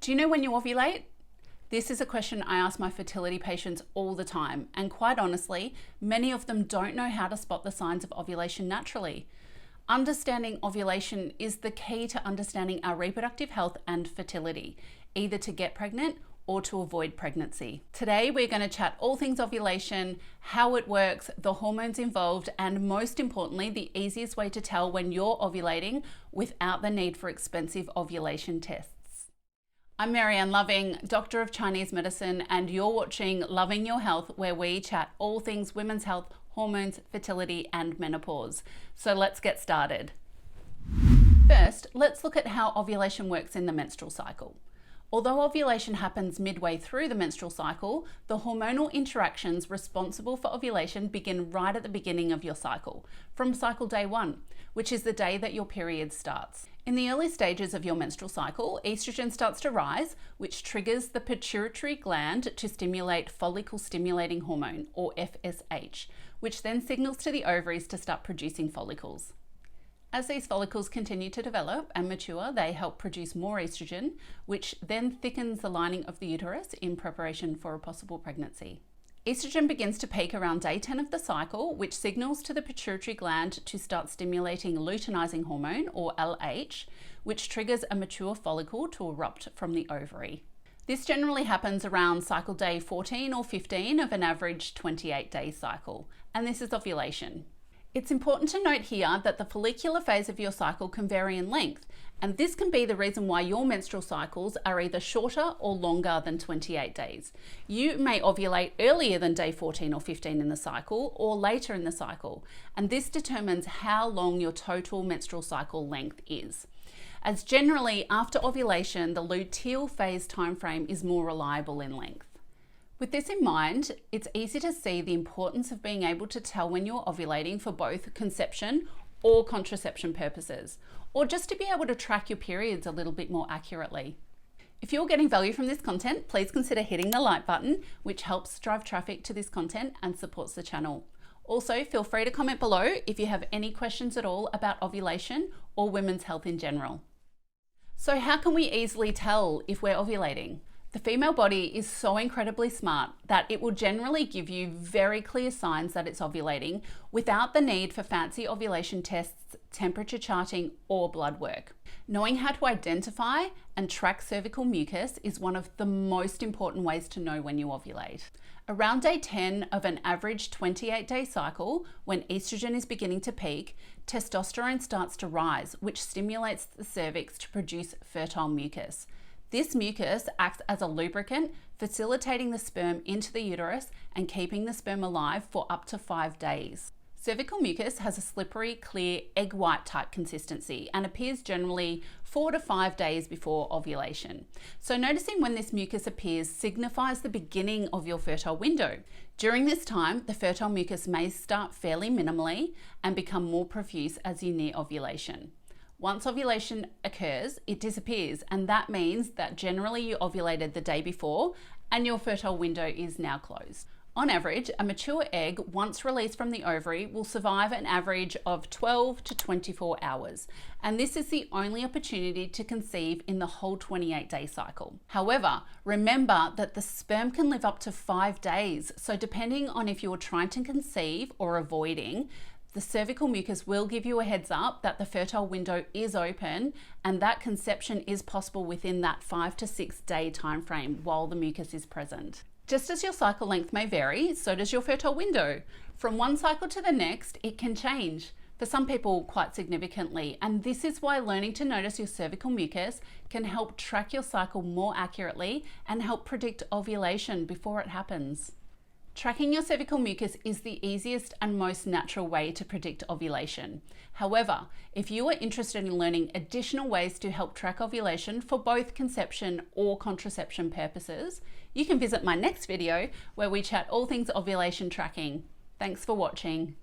Do you know when you ovulate? This is a question I ask my fertility patients all the time, and quite honestly, many of them don't know how to spot the signs of ovulation naturally. Understanding ovulation is the key to understanding our reproductive health and fertility, either to get pregnant or to avoid pregnancy. Today, we're going to chat all things ovulation, how it works, the hormones involved, and most importantly, the easiest way to tell when you're ovulating without the need for expensive ovulation tests. I'm Maryanne Loving, Doctor of Chinese Medicine, and you're watching Loving Your Health, where we chat all things women's health, hormones, fertility, and menopause. So let's get started. First, let's look at how ovulation works in the menstrual cycle. Although ovulation happens midway through the menstrual cycle, the hormonal interactions responsible for ovulation begin right at the beginning of your cycle, from cycle day 1, which is the day that your period starts. In the early stages of your menstrual cycle, estrogen starts to rise, which triggers the pituitary gland to stimulate follicle-stimulating hormone, or FSH, which then signals to the ovaries to start producing follicles. As these follicles continue to develop and mature, they help produce more estrogen, which then thickens the lining of the uterus in preparation for a possible pregnancy. Estrogen begins to peak around day 10 of the cycle, which signals to the pituitary gland to start stimulating luteinizing hormone, or LH, which triggers a mature follicle to erupt from the ovary. This generally happens around cycle day 14 or 15 of an average 28-day cycle, and this is ovulation. It's important to note here that the follicular phase of your cycle can vary in length, and this can be the reason why your menstrual cycles are either shorter or longer than 28 days. You may ovulate earlier than day 14 or 15 in the cycle, or later in the cycle, and this determines how long your total menstrual cycle length is. As generally, after ovulation, the luteal phase timeframe is more reliable in length. With this in mind, it's easy to see the importance of being able to tell when you're ovulating for both conception or contraception purposes, or just to be able to track your periods a little bit more accurately. If you're getting value from this content, please consider hitting the like button, which helps drive traffic to this content and supports the channel. Also, feel free to comment below if you have any questions at all about ovulation or women's health in general. So how can we easily tell if we're ovulating? The female body is so incredibly smart that it will generally give you very clear signs that it's ovulating without the need for fancy ovulation tests, temperature charting, or blood work. Knowing how to identify and track cervical mucus is one of the most important ways to know when you ovulate. Around day 10 of an average 28-day cycle, when estrogen is beginning to peak, testosterone starts to rise, which stimulates the cervix to produce fertile mucus. This mucus acts as a lubricant, facilitating the sperm into the uterus and keeping the sperm alive for up to 5 days. Cervical mucus has a slippery, clear, egg white type consistency and appears generally 4 to 5 days before ovulation. So noticing when this mucus appears signifies the beginning of your fertile window. During this time, the fertile mucus may start fairly minimally and become more profuse as you near ovulation. Once ovulation occurs, it disappears, and that means that generally you ovulated the day before and your fertile window is now closed. On average, a mature egg, once released from the ovary, will survive an average of 12 to 24 hours, and this is the only opportunity to conceive in the whole 28-day cycle. However, remember that the sperm can live up to 5 days, so depending on if you're trying to conceive or avoiding, the cervical mucus will give you a heads up that the fertile window is open and that conception is possible within that 5 to 6 day time frame while the mucus is present. Just as your cycle length may vary, so does your fertile window. From one cycle to the next, it can change. For some people, quite significantly, and this is why learning to notice your cervical mucus can help track your cycle more accurately and help predict ovulation before it happens. Tracking your cervical mucus is the easiest and most natural way to predict ovulation. However, if you are interested in learning additional ways to help track ovulation for both conception or contraception purposes, you can visit my next video where we chat all things ovulation tracking. Thanks for watching.